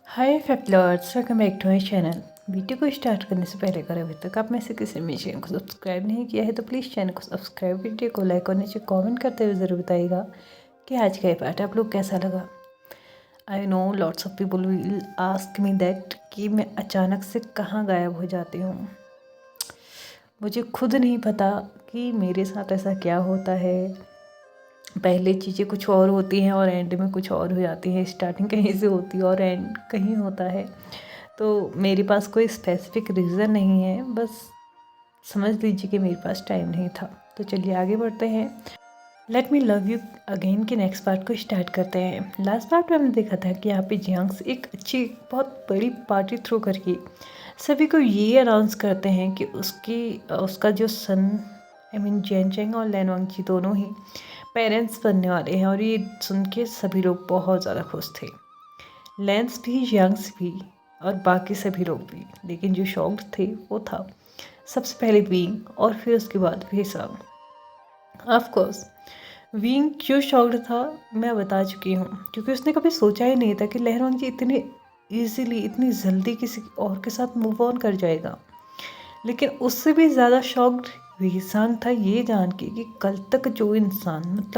हाय फेफलर्स, welcome back to my channel. Video को start करने से पहले अगर अभी तक आप में से किसी ने मेरे चैनल को सब्सक्राइब नहीं किया है तो प्लीज़ चैनल को सब्सक्राइब, वीडियो को लाइक और नीचे कमेंट करते हुए ज़रूर बताइएगा कि आज का ये पार्ट आप लोग कैसा लगा। I know lots of people will ask me that कि मैं अचानक से कहाँ गायब हो जाती हूँ। मुझे खुद नहीं पता कि मेरे साथ ऐसा क्या होता है। पहले चीज़ें कुछ और होती हैं और एंड में कुछ और हो जाती है। स्टार्टिंग कहीं से होती है और एंड कहीं होता है। तो मेरे पास कोई स्पेसिफिक रीज़न नहीं है, बस समझ लीजिए कि मेरे पास टाइम नहीं था। तो चलिए आगे बढ़ते हैं। Let me love you again के नेक्स्ट पार्ट को स्टार्ट करते हैं। लास्ट पार्ट में हमने देखा था कि यहाँ पे जियांग्स एक अच्छी बहुत बड़ी पार्टी थ्रो करके सभी को ये अनाउंस करते हैं कि उसका जो सन जियान चैंग और लैन वांगची दोनों ही पेरेंट्स बनने वाले हैं। और ये सुन के सभी लोग बहुत ज़्यादा खुश थे, लेंस भी, जियांग्स भी और बाकी सभी लोग भी। लेकिन जो शॉक्ड थे वो था सबसे पहले विंग और फिर उसके बाद वेसांग। ऑफ कोर्स विंग क्यों शॉक्ड था मैं बता चुकी हूँ, क्योंकि उसने कभी सोचा ही नहीं था कि लहरोंग जी इतने ईजिली इतनी जल्दी किसी और के साथ मूव ऑन कर जाएगा। लेकिन उससे भी ज़्यादा शॉक्ड वेसांग था ये जान के कि कल तक जो इंसान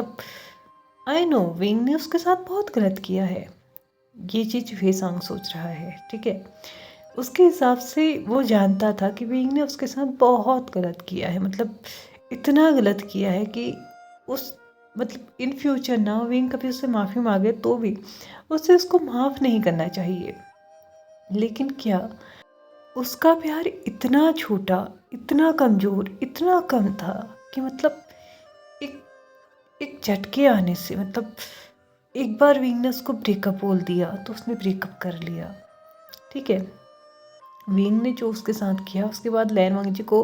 आई नो विंग ने उसके साथ बहुत गलत किया है, ये चीज़ वेसांग सोच रहा है। ठीक है, उसके हिसाब से वो जानता था कि विंग ने उसके साथ बहुत गलत किया है, इतना गलत किया है कि उस इन फ्यूचर ना विंग कभी उससे माफ़ी मांगे तो भी उसे उसको माफ़ नहीं करना चाहिए। लेकिन क्या उसका प्यार इतना छोटा, इतना कमज़ोर, इतना कम था कि एक एक झटके आने से एक बार विंग ने उसको ब्रेकअप बोल दिया तो उसने ब्रेकअप कर लिया। ठीक है, विंग ने जो उसके साथ किया उसके बाद लैन वांगजी को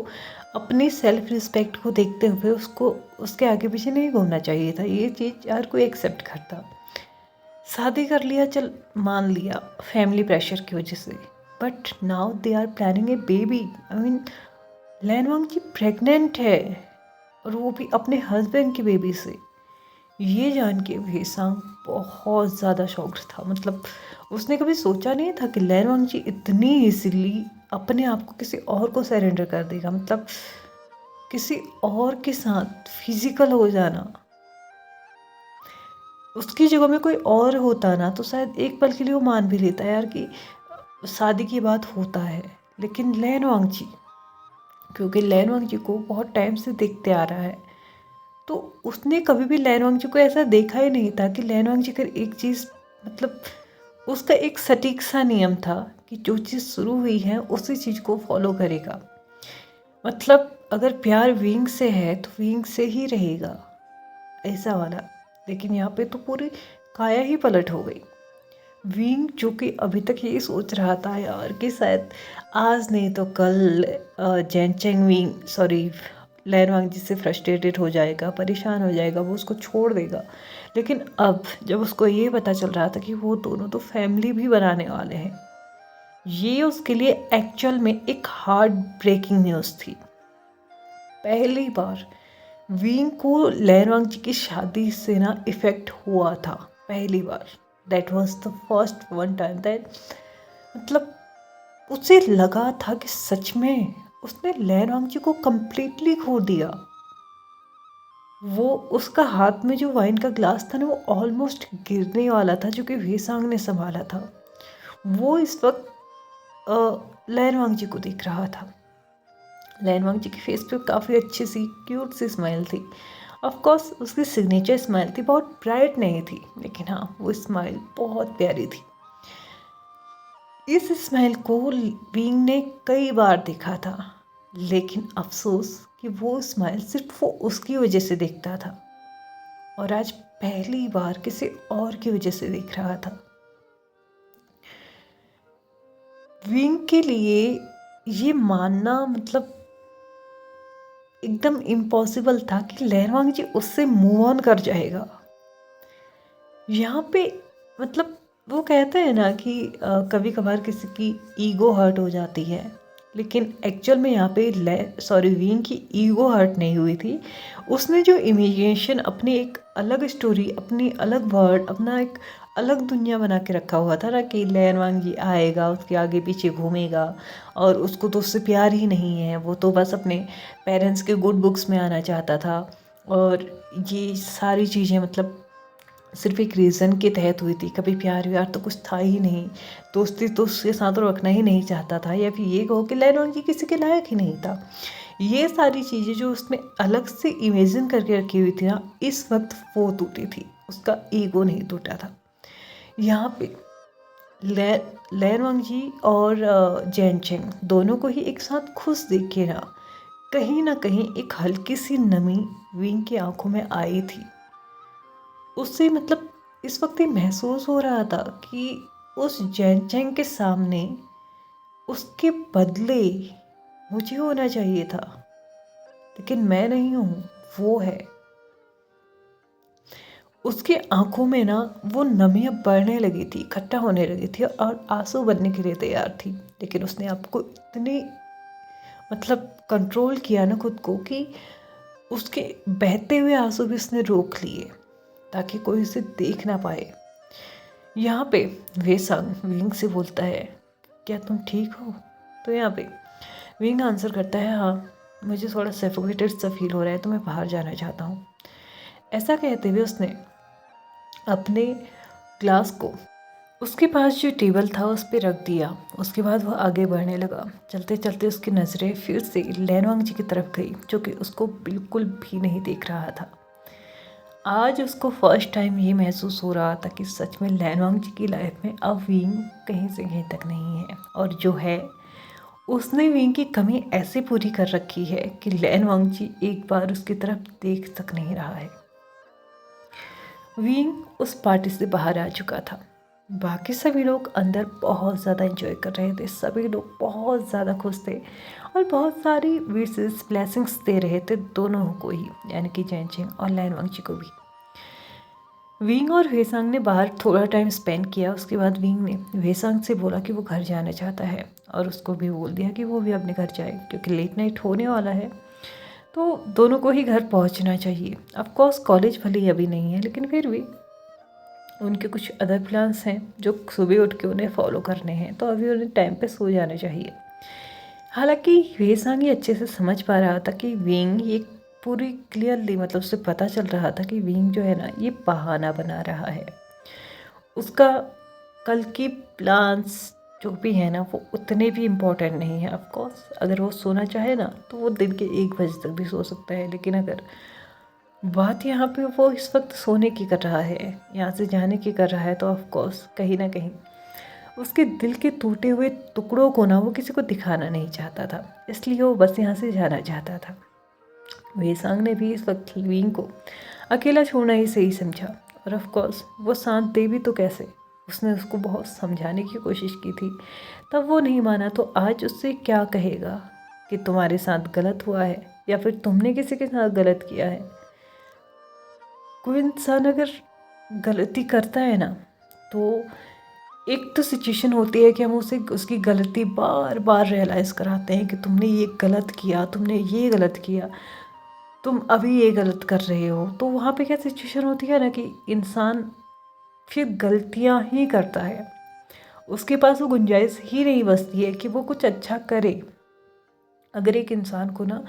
अपनी सेल्फ रिस्पेक्ट को देखते हुए उसको उसके आगे पीछे नहीं घूमना चाहिए था। ये चीज़ यार कोई एक्सेप्ट करता। शादी कर लिया, चल मान लिया फैमिली प्रेशर की वजह से, but now they are planning a baby. Lan Wangji pregnant है और वो भी अपने हस्बैंड की बेबी से। ये जान के वेसांग बहुत ज़्यादा शॉक्ड था। उसने कभी सोचा नहीं था कि लैन वांगजी इतनी इजीली अपने आप को किसी और को सरेंडर कर देगा। किसी और के साथ फिजिकल हो जाना, उसकी जगह में कोई और होता ना तो शायद एक पल के लिए वो मान भी लेता यार कि शादी की बात होता है। लेकिन लैन वांगजी, क्योंकि लैन वांगजी को बहुत टाइम से देखते आ रहा है, तो उसने कभी भी लैन वांगजी को ऐसा देखा ही नहीं था कि लैन वांगजी कर एक चीज़ उसका एक सटीक सा नियम था कि जो चीज़ शुरू हुई है उसी चीज़ को फॉलो करेगा। अगर प्यार विंग से है तो विंग से ही रहेगा, ऐसा वाला। लेकिन यहाँ पे तो पूरी काया ही पलट हो गई। विंग जो कि अभी तक यही सोच रहा था यार कि शायद आज नहीं तो कल जैन चेंग विंग लैन वांगजी से फ्रस्ट्रेटेड हो जाएगा, परेशान हो जाएगा, वो उसको छोड़ देगा। लेकिन अब जब उसको ये पता चल रहा था कि वो दोनों तो फैमिली भी बनाने वाले हैं, ये उसके लिए एक्चुअल में एक हार्ट ब्रेकिंग न्यूज़ थी। पहली बार विंग को लैन वांगजी की शादी से ना इफ़ेक्ट हुआ था, पहली बार। That was the first one time that उसे लगा था कि सच में उसने लैन वांगजी को कंप्लीटली खो दिया। वो उसका हाथ में जो वाइन का ग्लास था ना वो ऑलमोस्ट गिरने वाला था, जो कि वेसांग ने संभाला था। वो इस वक्त लैन वांगजी को देख रहा था। लैन वांगजी की फेस पे काफ़ी अच्छी सी क्यूट सी स्माइल थी। ऑफ कोर्स उसकी सिग्नेचर स्माइल थी, बहुत ब्राइट नहीं थी, लेकिन हाँ वो स्माइल बहुत प्यारी थी। इस स्माइल को विंग ने कई बार देखा था, लेकिन अफसोस कि वो स्माइल सिर्फ वो उसकी वजह से देखता था और आज पहली बार किसी और की वजह से देख रहा था। विंग के लिए ये मानना एकदम इम्पॉसिबल था कि लैन वांगजी उससे मूव ऑन कर जाएगा। यहाँ पे वो कहते हैं ना कि कभी कभार किसी की ईगो हर्ट हो जाती है, लेकिन एक्चुअल में यहाँ पे विंग की ईगो हर्ट नहीं हुई थी। उसने जो इमेजिनेशन, अपनी एक अलग स्टोरी, अपनी अलग वर्ड, अपना एक अलग दुनिया बना के रखा हुआ था ना कि लैन वांगी आएगा, उसके आगे पीछे घूमेगा और उसको तो उससे प्यार ही नहीं है, वो तो बस अपने पेरेंट्स के गुड बुक्स में आना चाहता था। और ये सारी चीज़ें मतलब सिर्फ एक रीज़न के तहत हुई थी, कभी प्यार व्यार तो कुछ था ही नहीं। दोस्ती तो उसके साथ तो रखना ही नहीं चाहता था, या फिर ये कहो कि लैन वांगी किसी के लायक ही नहीं था। ये सारी चीज़ें जो उसने अलग से इमेजिन करके रखी हुई थी ना, इस वक्त वो टूटी थी, उसका ईगो नहीं टूटा था। यहाँ पे लैन वांगजी और जैन चेंग दोनों को ही एक साथ खुश देख के ना कहीं एक हल्की सी नमी विंग की आंखों में आई थी। उससे मतलब इस वक्त ये महसूस हो रहा था कि उस जैन चेंग के सामने उसके बदले मुझे होना चाहिए था, लेकिन मैं नहीं हूँ, वो है। उसके आंखों में ना वो नमी अब बढ़ने लगी थी, इकट्ठा होने लगी थी और आंसू बनने के लिए तैयार थी। लेकिन उसने आपको इतने मतलब कंट्रोल किया ना खुद को कि उसके बहते हुए आंसू भी उसने रोक लिए ताकि कोई उसे देख ना पाए। यहाँ पे वेसंग विंग से बोलता है, क्या तुम ठीक हो? तो यहाँ पे विंग आंसर करता है, हाँ मुझे थोड़ा सफोकेटेड सा फील हो रहा है, तो मैं बाहर जाना चाहता हूँ। ऐसा कहते हुए उसने अपने ग्लास को उसके पास जो टेबल था उस पर रख दिया। उसके बाद वो आगे बढ़ने लगा। चलते चलते उसकी नज़रें फिर से लैनवांग जी की तरफ गई, जो कि उसको बिल्कुल भी नहीं देख रहा था। आज उसको फर्स्ट टाइम ये महसूस हो रहा था कि सच में लैनवांग जी की लाइफ में अब विंग कहीं से कहीं तक नहीं है, और जो है उसने विंग की कमी ऐसे पूरी कर रखी है कि लैनवांग जी एक बार उसकी तरफ देख तक नहीं रहा है। विंग उस पार्टी से बाहर आ चुका था। बाकी सभी लोग अंदर बहुत ज़्यादा एंजॉय कर रहे थे, सभी लोग बहुत ज़्यादा खुश थे और बहुत सारी विशेस ब्लेसिंग्स दे रहे थे दोनों को ही, यानी कि जैन चेंग और लैनवांग जी को भी। विंग और वेसांग ने बाहर थोड़ा टाइम स्पेंड किया। उसके बाद विंग ने वेसांग से बोला कि वो घर जाना चाहता है, और उसको भी बोल दिया कि वो भी अपने घर जाए क्योंकि लेट नाइट होने वाला है, तो दोनों को ही घर पहुंचना चाहिए। ऑफकोर्स कॉलेज भले ही अभी नहीं है, लेकिन फिर भी उनके कुछ अदर प्लान्स हैं जो सुबह उठ के उन्हें फॉलो करने हैं, तो अभी उन्हें टाइम पे सो जाना चाहिए। हालांकि वेसांग ये अच्छे से समझ पा रहा था कि विंग ये पूरी क्लियरली मतलब उसे पता चल रहा था कि विंग जो है ना ये बहाना बना रहा है। उसका कल की प्लान्स जो भी है ना वो उतने भी इम्पोर्टेंट नहीं है। ऑफकोर्स अगर वो सोना चाहे ना तो वो दिन के 1 बजे तक भी सो सकता है, लेकिन अगर बात यहाँ पे वो इस वक्त सोने की कर रहा है, यहाँ से जाने की कर रहा है, तो ऑफकोर्स कहीं ना कहीं उसके दिल के टूटे हुए टुकड़ों को ना वो किसी को दिखाना नहीं चाहता था, इसलिए वो बस यहाँ से जाना चाहता था। वेसांग ने भी इस वक्त विंग को अकेला छोड़ना ही सही समझा, और ऑफकोर्स वो शांत दे भी तो कैसे। उसने उसको बहुत समझाने की कोशिश की थी, तब वो नहीं माना, तो आज उससे क्या कहेगा कि तुम्हारे साथ गलत हुआ है या फिर तुमने किसी के साथ गलत किया है। कोई इंसान अगर गलती करता है ना, तो एक तो सिचुएशन होती है कि हम उसे उसकी गलती बार बार रियलाइज़ कराते हैं कि तुमने ये गलत किया, तुमने ये गलत किया, तुम अभी ये गलत कर रहे हो। तो वहाँ पे क्या सिचुएशन होती है ना कि इंसान फिर गलतियाँ ही करता है, उसके पास वो गुंजाइश ही नहीं बचती है कि वो कुछ अच्छा करे। अगर एक इंसान को ना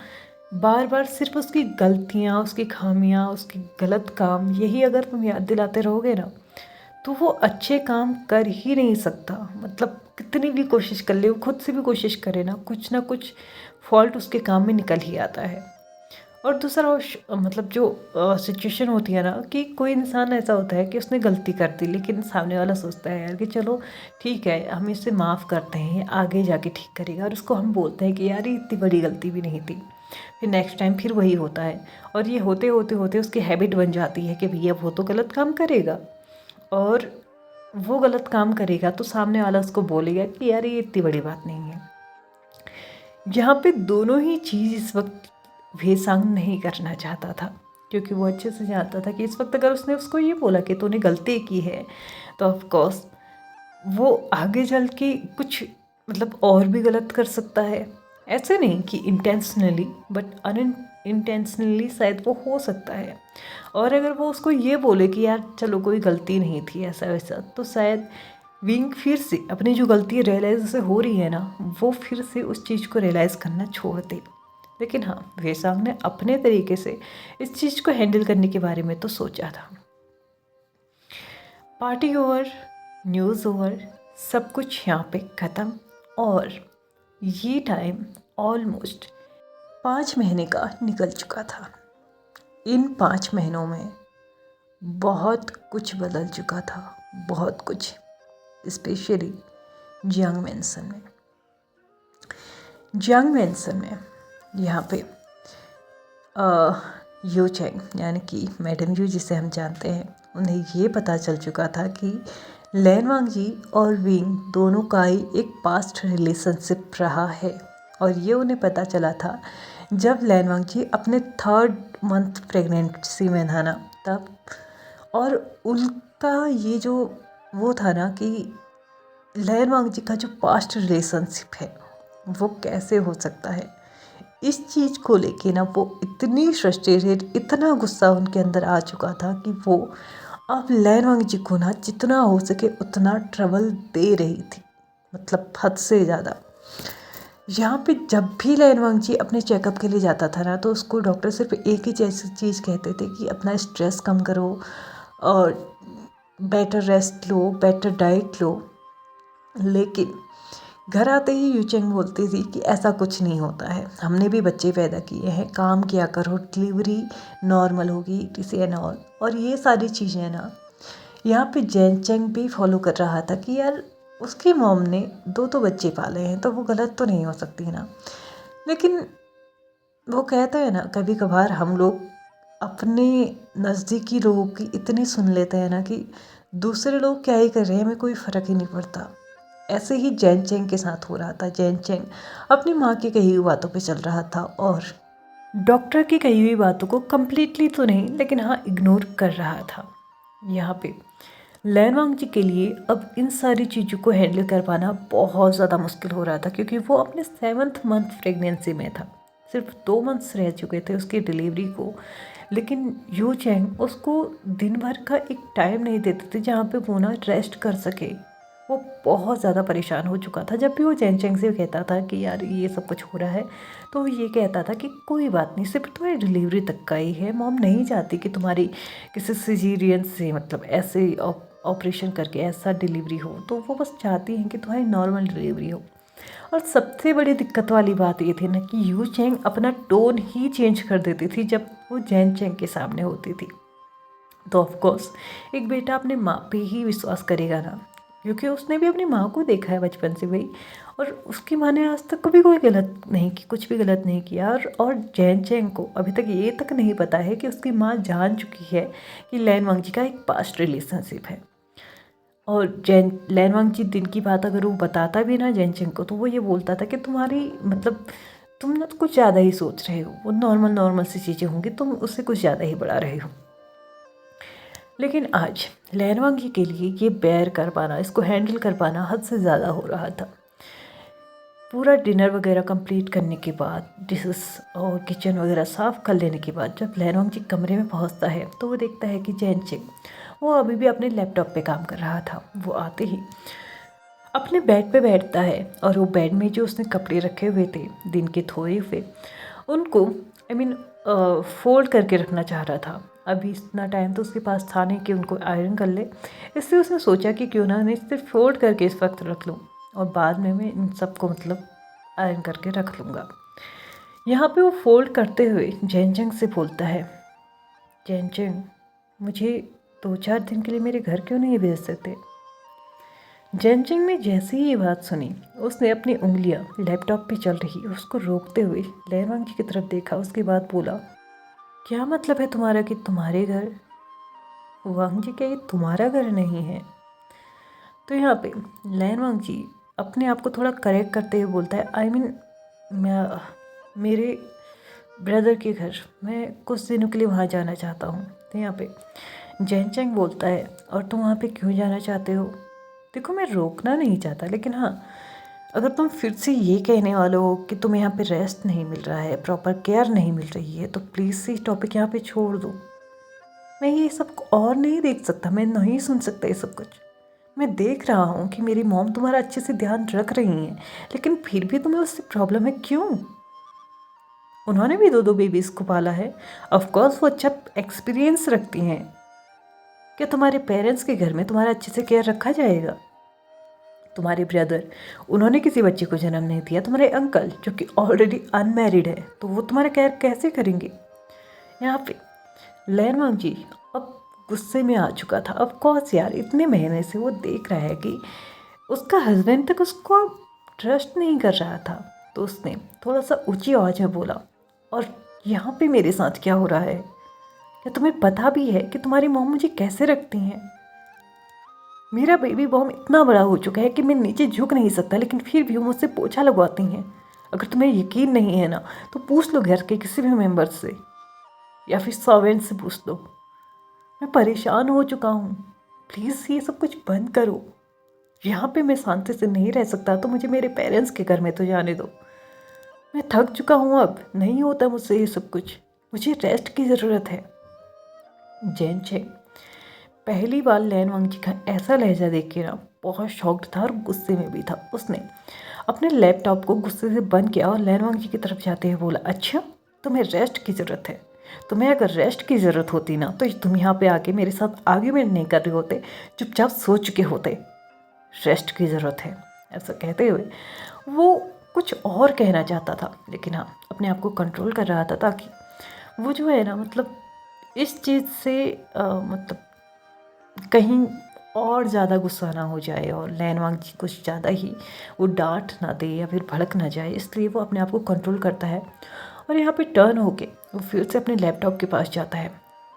बार बार सिर्फ उसकी गलतियाँ, उसकी खामियाँ, उसकी गलत काम यही अगर तुम याद दिलाते रहोगे ना, तो वो अच्छे काम कर ही नहीं सकता। मतलब कितनी भी कोशिश कर ले, वो खुद से भी कोशिश करे ना कुछ फॉल्ट उसके काम में निकल ही आता है। और दूसरा मतलब जो सिचुएशन होती है ना कि कोई इंसान ऐसा होता है कि उसने गलती कर दी, लेकिन सामने वाला सोचता है यार कि चलो ठीक है हम इसे माफ़ करते हैं, आगे जाके ठीक करेगा, और उसको हम बोलते हैं कि यार ये इतनी बड़ी गलती भी नहीं थी। फिर नेक्स्ट टाइम फिर वही होता है, और ये होते होते होते उसकी हैबिट बन जाती है कि भैया वो तो गलत काम करेगा, और वो गलत काम करेगा तो सामने वाला उसको बोलेगा कि यार ये इतनी बड़ी बात नहीं है। यहाँ पे दोनों ही चीज़ इस वक्त वेसांग नहीं करना चाहता था, क्योंकि वो अच्छे से जानता था कि इस वक्त अगर उसने उसको ये बोला कि तूने गलती की है, तो ऑफकोर्स वो आगे चल के कुछ मतलब और भी गलत कर सकता है। ऐसे नहीं कि इंटेंशनली, बट इंटेंशनली शायद वो हो सकता है। और अगर वो उसको ये बोले कि यार चलो कोई गलती नहीं थी ऐसा वैसा, तो शायद विंग फिर से अपनी जो गलती रियलाइज उसे हो रही है ना, वो फिर से उस चीज़ को रियलाइज़ करना छोड़ दे। लेकिन हाँ, वेसांग ने अपने तरीके से इस चीज़ को हैंडल करने के बारे में तो सोचा था। पार्टी ओवर, न्यूज़ ओवर, सब कुछ यहाँ पे ख़त्म। और ये टाइम ऑलमोस्ट 5 महीने का निकल चुका था। इन 5 महीनों में बहुत कुछ बदल चुका था, बहुत कुछ, स्पेशली जियांग मैंसन में यहाँ पे यू चेंग यानी कि मैडम यू जिसे हम जानते हैं, उन्हें ये पता चल चुका था कि लैन वांगजी और विंग दोनों का ही एक पास्ट रिलेशनशिप रहा है। और ये उन्हें पता चला था जब लैन वांगजी अपने 3rd मंथ प्रेगनेंसी में था ना, तब। और उनका ये जो वो था ना कि लैन वांगजी का जो पास्ट रिलेशनशिप है वो कैसे हो सकता है, इस चीज़ को लेके ना वो इतनी फ्रस्ट्रेटेड, इतना गुस्सा उनके अंदर आ चुका था कि वो अब लैन वांगजी को ना जितना हो सके उतना ट्रबल दे रही थी, मतलब हद से ज़्यादा। यहाँ पे जब भी लैन वांगजी अपने चेकअप के लिए जाता था ना, तो उसको डॉक्टर सिर्फ एक ही चीज़ कहते थे कि अपना स्ट्रेस कम करो और बेटर रेस्ट लो, बेटर डाइट लो। लेकिन घर आते ही यूचेंग बोलती थी कि ऐसा कुछ नहीं होता है, हमने भी बच्चे पैदा किए हैं, काम किया करो, डिलीवरी नॉर्मल होगी, इसे एंड ऑल। और ये सारी चीज़ें ना यहाँ पे जैन भी फॉलो कर रहा था कि यार उसकी मॉम ने 2 तो बच्चे पाले हैं, तो वो गलत तो नहीं हो सकती ना। लेकिन वो कहता है ना, कभी कभार हम लोग अपने नज़दीकी लोगों की इतनी सुन लेते हैं ना कि दूसरे लोग क्या ही कर रहे हैं हमें कोई फ़र्क ही नहीं पड़ता। ऐसे ही जैन चेंग के साथ हो रहा था। जैन चेंग अपनी माँ की कही हुई बातों पे चल रहा था और डॉक्टर की कही हुई बातों को कम्प्लीटली तो नहीं, लेकिन हाँ इग्नोर कर रहा था। यहाँ पे लैन वांगजी के लिए अब इन सारी चीज़ों को हैंडल कर पाना बहुत ज़्यादा मुश्किल हो रहा था, क्योंकि वो अपने 7th मंथ प्रेगनेंसी में था। सिर्फ 2 मंथ्स रह चुके थे उसकी डिलीवरी को। लेकिन यू चेंग उसको दिन भर का एक टाइम नहीं देते थे जहाँ पे वो ना रेस्ट कर सके। वो बहुत ज़्यादा परेशान हो चुका था। जब भी वो जैन चेंग से कहता था कि यार ये सब कुछ हो रहा है, तो वो ये कहता था कि कोई बात नहीं, सिर्फ तुम्हारी डिलीवरी तक का ही है, मॉम नहीं चाहती कि तुम्हारी किसी सिजेरियन से, मतलब ऐसे ऑपरेशन करके ऐसा डिलीवरी हो, तो वो बस चाहती हैं कि तुम्हारी नॉर्मल डिलीवरी हो। और सबसे बड़ी दिक्कत वाली बात ये थी ना कि यू चेंग अपना टोन ही चेंज कर देती थी जब वो जैन चेंग के सामने होती थी। तो ऑफकोर्स एक बेटा अपने माँ पे ही विश्वास करेगा ना, क्योंकि उसने भी अपनी माँ को देखा है बचपन से भाई, और उसकी माँ ने आज तक कभी कोई गलत नहीं की, कुछ भी गलत नहीं किया। और जैन चेंग को अभी तक ये तक नहीं पता है कि उसकी माँ जान चुकी है कि लैन वांगजी का एक पास्ट रिलेशनशिप है। और लैन वांगजी दिन की बात अगर वो बताता भी ना जैन चेंग को, तो वो ये बोलता था कि तुम्हारी मतलब तुम ना कुछ ज़्यादा ही सोच रहे हो, वो नॉर्मल सी चीज़ें होंगी, तुम उससे कुछ ज़्यादा ही बढ़ा रहे हो। लेकिन आज लैन वांगजी के लिए ये बेयर कर पाना, इसको हैंडल कर पाना हद से ज़्यादा हो रहा था। पूरा डिनर वगैरह कंप्लीट करने के बाद, डिशेस और किचन वगैरह साफ़ कर लेने के बाद जब लैन वांगजी कमरे में पहुंचता है, तो वो देखता है कि जैन चेंग वो अभी भी अपने लैपटॉप पे काम कर रहा था। वो आते ही अपने बेड पे बैठता है और वो बेड में जो उसने कपड़े रखे हुए थे दिन के धोए हुए, उनको फोल्ड करके रखना चाह रहा था। अभी इतना टाइम तो उसके पास था नहीं कि उनको आयरन कर ले, इसलिए उसने सोचा कि क्यों ना मैं सिर्फ फोल्ड करके इस वक्त रख लूँ और बाद में मैं इन सबको आयरन करके रख लूँगा। यहाँ पे वो फोल्ड करते हुए जैन चेंग से बोलता है, जैन चेंग मुझे 2-4 दिन के लिए मेरे घर क्यों नहीं भेज सकते। जैन चेंग ने जैसे ही ये बात सुनी, उसने अपनी उंगलियां लैपटॉप पे चल रही उसको रोकते हुए लैन वांगजी की तरफ देखा। उसके बाद बोला, क्या मतलब है तुम्हारा कि तुम्हारे घर, वांगजी क्या ये तुम्हारा घर नहीं है। तो यहाँ पे लैन वांगजी अपने आप को थोड़ा करेक्ट करते हुए बोलता है, मैं मेरे ब्रदर के घर, मैं कुछ दिनों के लिए वहाँ जाना चाहता हूँ। तो यहाँ पे जैन चेंग बोलता है, और तुम वहाँ पे क्यों जाना चाहते हो। देखो मैं रोकना नहीं चाहता, लेकिन हाँ अगर तुम फिर से ये कहने वाले हो कि तुम्हें यहाँ पे रेस्ट नहीं मिल रहा है, प्रॉपर केयर नहीं मिल रही है, तो प्लीज़ ये टॉपिक यहाँ पे छोड़ दो। मैं ये सब और नहीं देख सकता, मैं नहीं सुन सकता ये सब कुछ। मैं देख रहा हूँ कि मेरी मॉम तुम्हारा अच्छे से ध्यान रख रही हैं, लेकिन फिर भी तुम्हें उससे प्रॉब्लम है, क्यों? उन्होंने भी 2-2 बेबीज़ को पाला है। ऑफ कोर्स वो अच्छा एक्सपीरियंस रखती हैं। क्या तुम्हारे पेरेंट्स के घर में तुम्हारा अच्छे से केयर रखा जाएगा? तुम्हारे ब्रदर, उन्होंने किसी बच्चे को जन्म नहीं दिया। तुम्हारे अंकल जो कि ऑलरेडी अनमैरिड है, तो वो तुम्हारा केयर कैसे करेंगे? यहाँ पे लैनवांग जी अब गुस्से में आ चुका था। अब कोर्स यार, इतने महीने से वो देख रहा है कि उसका हस्बैंड तक उसको ट्रस्ट नहीं कर रहा था, तो उसने थोड़ा सा ऊंची आवाज़ में बोला, और यहाँ पे मेरे साथ क्या हो रहा है? क्या तुम्हें पता भी है कि तुम्हारी मॉम मुझे कैसे रखती हैं? मेरा बेबी बॉम इतना बड़ा हो चुका है कि मैं नीचे झुक नहीं सकता, लेकिन फिर भी वो मुझसे पोछा लगवाती हैं। अगर तुम्हें यकीन नहीं है ना, तो पूछ लो घर के किसी भी मेंबर से, या फिर सर्वेंट से पूछ लो। मैं परेशान हो चुका हूँ, प्लीज़ ये सब कुछ बंद करो। यहाँ पे मैं शांति से नहीं रह सकता, तो मुझे मेरे पेरेंट्स के घर में तो जाने दो। मैं थक चुका हूँ, अब नहीं होता मुझसे ये सब कुछ, मुझे रेस्ट की ज़रूरत है। जैन चेंग पहली बार लैनवांग जी का ऐसा लहजा देख के ना बहुत शॉक्ड था और गुस्से में भी था। उसने अपने लैपटॉप को गुस्से से बंद किया और लैनवांग जी की तरफ जाते हुए बोला, अच्छा तुम्हें रेस्ट की ज़रूरत है? तुम्हें अगर रेस्ट की ज़रूरत होती ना, तो तुम यहाँ पे आके मेरे साथ आर्ग्यूमेंट नहीं कर रहे होते, चुपचाप सो चुके होते। रेस्ट की ज़रूरत है, ऐसा कहते हुए वो कुछ और कहना चाहता था, लेकिन हाँ अपने आप को कंट्रोल कर रहा था, ताकि वो जो है ना, मतलब इस चीज़ से मतलब कहीं और ज़्यादा गुस्सा ना हो जाए और लैनवांग जी कुछ ज़्यादा ही वो डांट ना दे या फिर भड़क ना जाए, इसलिए वो अपने आप को कंट्रोल करता है। और यहाँ पे टर्न होके वो फिर से अपने लैपटॉप के पास जाता है।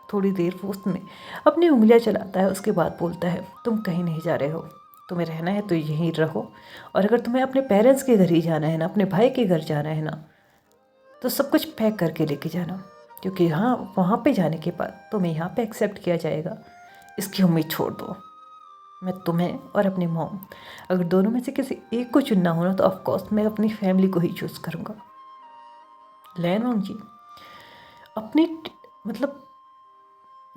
थोड़ी देर वो उसमें अपनी उंगलियाँ चलाता है, उसके बाद बोलता है, तुम कहीं नहीं जा रहे हो, तुम्हें रहना है तो यहीं रहो, और अगर तुम्हें अपने पेरेंट्स के घर ही जाना है ना, अपने भाई के घर जाना है ना, तो सब कुछ पैक करके लेके जाना, क्योंकि हाँ वहाँ पे जाने के बाद तुम्हें यहाँ पे एक्सेप्ट किया जाएगा। इसकी उम्मीद छोड़ दो। मैं तुम्हें और अपनी मॉम, अगर दोनों में से किसी एक को चुनना हो ना, तो ऑफकोर्स मैं अपनी फैमिली को ही चूज़ करूँगा। लैनवांग जी अपनी मतलब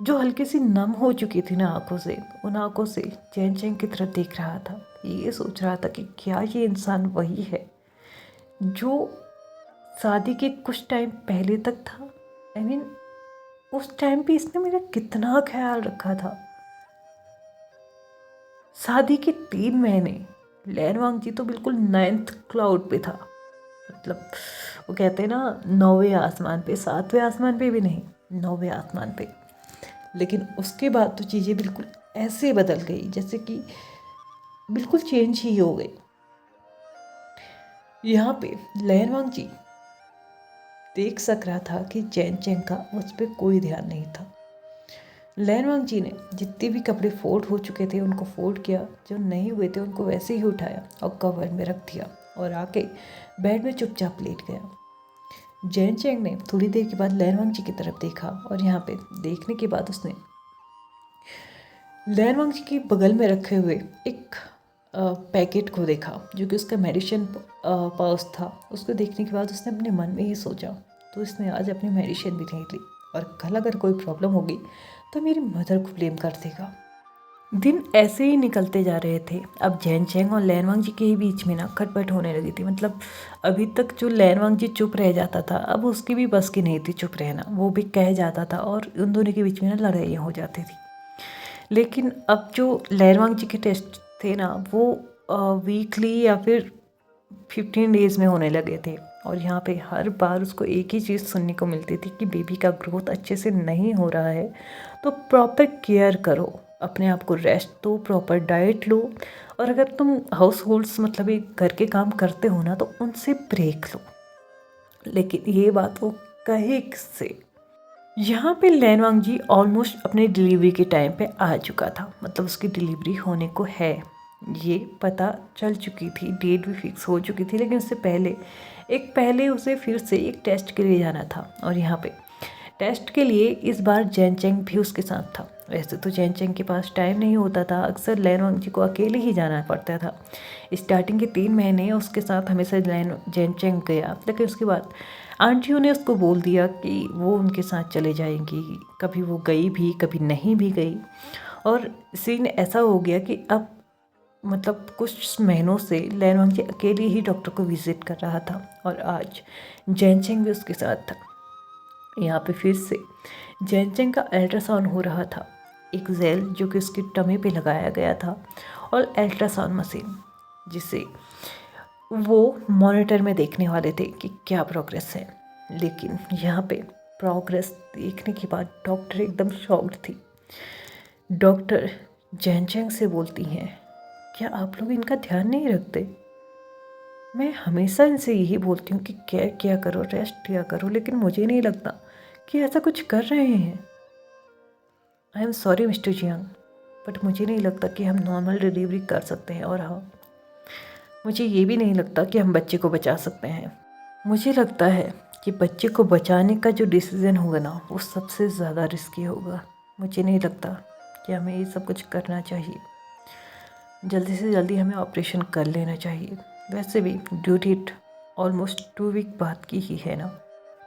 जो हल्की सी नम हो चुकी थी ना आंखों से, उन आंखों से चैन चैन की तरफ देख रहा था। ये सोच रहा था कि क्या ये इंसान वही है जो शादी के कुछ टाइम पहले तक था। आई मीन उस टाइम पे इसने मेरा कितना ख्याल रखा था। शादी के 3 महीने लैनवांग जी तो बिल्कुल 9th क्लाउड पे था। मतलब वो कहते हैं ना 9वें आसमान पे, 7वें आसमान पे भी नहीं, 9वें आसमान पे। लेकिन उसके बाद तो चीज़ें बिल्कुल ऐसे बदल गई जैसे कि बिल्कुल चेंज ही हो गई। यहाँ पे लैनवांग जी देख सक रहा था कि चैन चैन का उस पर कोई ध्यान नहीं था। लैनवांग जी ने जितने भी कपड़े फोल्ड हो चुके थे उनको फोल्ड किया, जो नहीं हुए थे उनको वैसे ही उठाया और कवर में रख दिया और आके बेड में चुपचाप लेट गया। जैन चैंग ने थोड़ी देर के बाद लैनवांग जी की तरफ देखा और यहाँ पे देखने के बाद उसने लैनवांग जी के बगल में रखे हुए एक पैकेट को देखा, जो कि उसका मेडिसिन पाउच था। उसको देखने के बाद उसने अपने मन में ही सोचा, तो इसने आज अपनी मेडिसिन भी नहीं ली, और कल अगर कोई प्रॉब्लम होगी तो मेरी मदर को ब्लेम कर देगा। दिन ऐसे ही निकलते जा रहे थे। अब जैन चैंग और लैनवांग जी के ही बीच में ना खटपट होने लगी थी। मतलब अभी तक जो लैनवांग जी चुप रह जाता था, अब उसकी भी बस की नहीं थी चुप रहना, वो भी कह जाता था और उन दोनों के बीच में ना लड़ाइयाँ हो जाती थी। लेकिन अब जो लैनवांग जी के टेस्ट थे ना, वो वीकली या फिर 15 डेज़ में होने लगे थे, और यहाँ पे हर बार उसको एक ही चीज़ सुनने को मिलती थी कि बेबी का ग्रोथ अच्छे से नहीं हो रहा है, तो प्रॉपर केयर करो, अपने आप को रेस्ट दो, प्रॉपर डाइट लो, और अगर तुम हाउस होल्ड्स मतलब ये घर के काम करते हो ना, तो उनसे ब्रेक लो। लेकिन ये बात वो कहे किससे? यहाँ पे लैनवांग जी ऑलमोस्ट अपने डिलीवरी के टाइम पे आ चुका था। मतलब उसकी डिलीवरी होने को है, ये पता चल चुकी थी, डेट भी फिक्स हो चुकी थी। लेकिन उससे पहले उसे फिर से एक टेस्ट के लिए जाना था, और यहाँ पे टेस्ट के लिए इस बार जैन चैंग भी उसके साथ था। वैसे तो जैन चेंग के पास टाइम नहीं होता था, अक्सर लैन वांग जी को अकेले ही जाना पड़ता था। स्टार्टिंग के 3 महीने उसके साथ हमेशा जैन चेंग गया, लेकिन उसके बाद आंटियों ने उसको बोल दिया कि वो उनके साथ चले जाएंगी। कभी वो गई भी, कभी नहीं भी गई, और सीन ऐसा हो गया कि अब मतलब कुछ महीनों से लैन वांग जी अकेले ही डॉक्टर को विजिट कर रहा था, और आज जैन चेंग भी उसके साथ था। यहाँ पे फिर से जैन चेंग का अल्ट्रासाउंड हो रहा था, एक जेल जो कि उसकी टमी पे लगाया गया था, और अल्ट्रासाउंड मशीन जिसे वो मॉनिटर में देखने वाले थे कि क्या प्रोग्रेस है। लेकिन यहाँ पे प्रोग्रेस देखने के बाद डॉक्टर एकदम शॉक्ड थी। डॉक्टर जैन चेंग से बोलती हैं, क्या आप लोग इनका ध्यान नहीं रखते? मैं हमेशा इनसे यही बोलती हूँ कि केयर किया करो, रेस्ट किया करो, लेकिन मुझे नहीं लगता कि ऐसा कुछ कर रहे हैं। I am sorry mister Jiang, but मुझे नहीं लगता कि हम नॉर्मल डिलीवरी कर सकते हैं, और हाँ, मुझे ये भी नहीं लगता कि हम बच्चे को बचा सकते हैं। मुझे लगता है कि बच्चे को बचाने का जो डिसीज़न होगा ना, वो सबसे ज़्यादा रिस्की होगा। मुझे नहीं लगता कि हमें ये सब कुछ करना चाहिए। जल्दी से जल्दी हमें ऑपरेशन कर लेना चाहिए। वैसे भी ड्यू डेट ऑलमोस्ट 2 वीक बाद की ही है ना,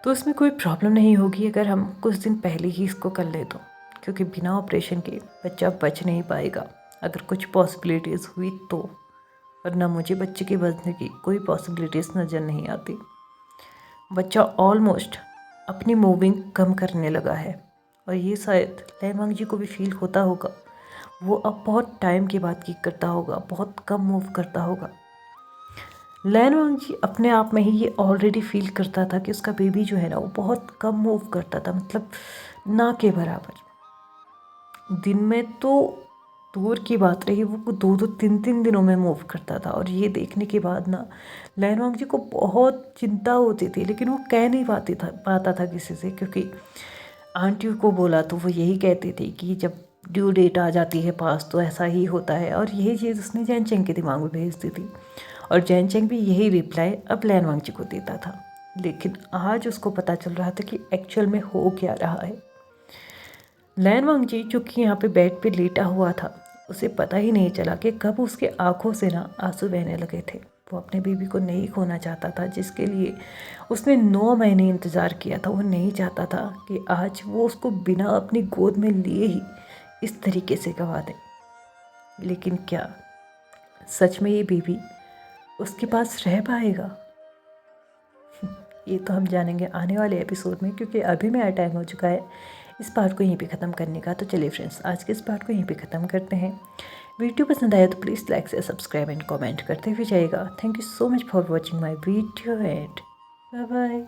तो इसमें कोई प्रॉब्लम नहीं होगी अगर हम कुछ दिन पहले ही इसको कर ले तो, क्योंकि बिना ऑपरेशन के बच्चा बच नहीं पाएगा। अगर कुछ पॉसिबिलिटीज़ हुई तो, वरना मुझे बच्चे के बचने की कोई पॉसिबिलिटीज़ नज़र नहीं आती। बच्चा ऑलमोस्ट अपनी मूविंग कम करने लगा है, और ये शायद लैन वांग जी को भी फील होता होगा। वो अब बहुत टाइम के बाद किक करता होगा, बहुत कम मूव करता होगा। लैन वांग जी अपने आप में ही ये ऑलरेडी फील करता था कि उसका बेबी जो है ना, वो बहुत कम मूव करता था, मतलब ना के बराबर। दिन में तो दूर की बात रही, वो 2-3 दिनों में मूव करता था। और ये देखने के बाद ना लैन वांग जी को बहुत चिंता होती थी, लेकिन वो कह नहीं पाता था किसी से, क्योंकि आंटियों को बोला तो वो यही कहती थी कि जब ड्यू डेट आ जाती है पास तो ऐसा ही होता है। और यही चीज़ उसने जैन चेंग के दिमाग में भेज दी थी, और जैन चेंग भी यही रिप्लाई अब लैन वांग जी को देता था। लेकिन आज उसको पता चल रहा था कि एक्चुअल में हो क्या रहा है। लैन वांग जी जो कि यहाँ पे बेड पे लेटा हुआ था, उसे पता ही नहीं चला कि कब उसके आंखों से ना आंसू बहने लगे थे। वो अपने बेबी को नहीं खोना चाहता था, जिसके लिए उसने 9 महीने इंतज़ार किया था। वो नहीं चाहता था कि आज वो उसको बिना अपनी गोद में लिए ही इस तरीके से गवा दे। लेकिन क्या सच में ये बेबी उसके पास रह पाएगा? ये तो हम जानेंगे आने वाले एपिसोड में, क्योंकि अभी मेरा टाइम हो चुका है इस पार्ट को यहीं पे ख़त्म करने का। तो चलिए फ्रेंड्स, आज के इस पार्ट को यहीं पे ख़त्म करते हैं। वीडियो पसंद आया तो प्लीज़ लाइक से सब्सक्राइब एंड कमेंट करते हुए जाइएगा। Thank you so much for watching my video and bye bye.